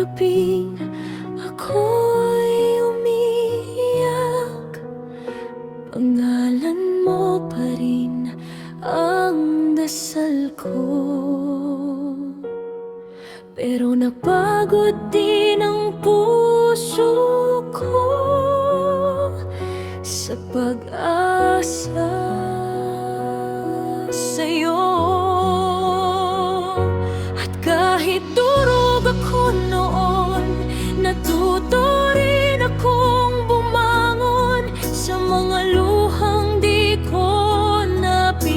gabing ako'y umiiyak, pangalan mo pa rin ang dasal ko. Pero napagod din ang puso ko sa pag-asa sa'yo. At kahit durog ako noon, natuto rin akong bumangon sa mga luhang di ko napigilan.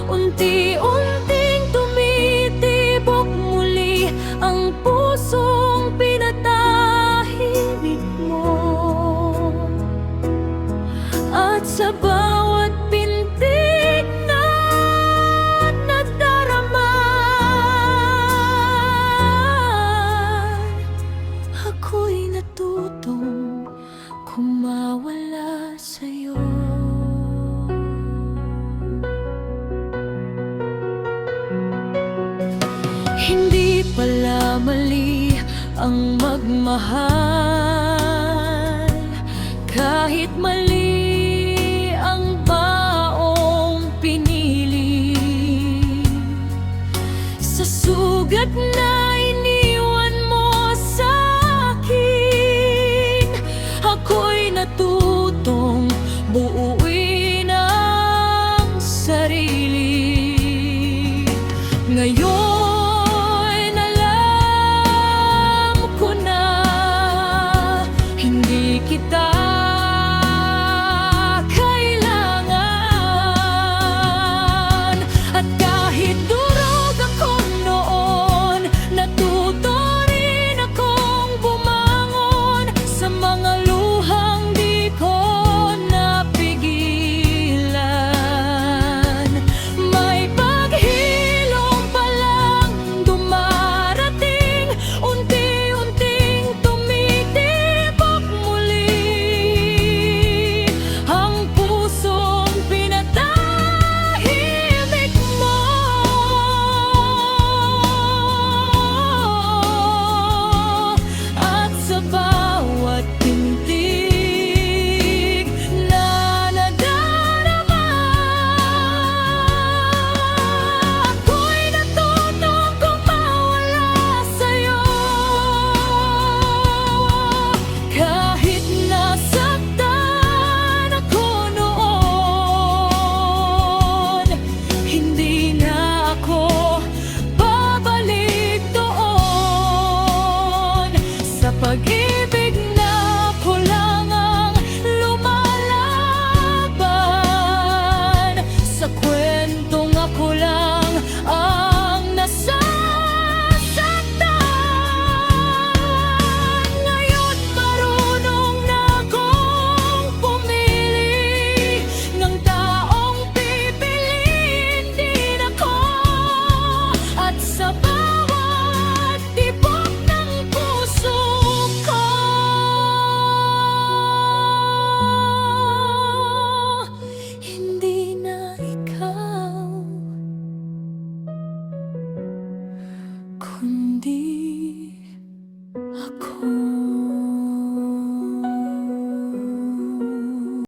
Unti-unting tumitibok muli ang pusong pinatahimik mo. At sa bawat pintig na nadarama, ako'y natutong kumawala sa'yo. Hindi pala mali ang magmahal, kahit mali ang baong pinili. Sa sugat na iniwan mo sa akin, ako'y natutong buuin ang sarili. Ngayon alam ko na hindi kita kailangan. At kahit durog ako noon, natuto rin akong bumangon sa mga luhang di ko napigilan. May paghilom pa lang dumarating, unti-unting tumitibok muli ang pusong pinatahimik mo. At sa bawat tintig na nadarama, ako'y natutong kumawala sa'yo. Kahit nasaktan ako noon, hindi na ako babalik doon. Sa pag-ibig na ako lang ang lumalaban, sa kwentong ako lang ang nasasaktan. Ngayon marunong na akong pumili ng taong pipiliin din ako. At sa bawat tibok ng puso ko, hindi na ikaw, kundi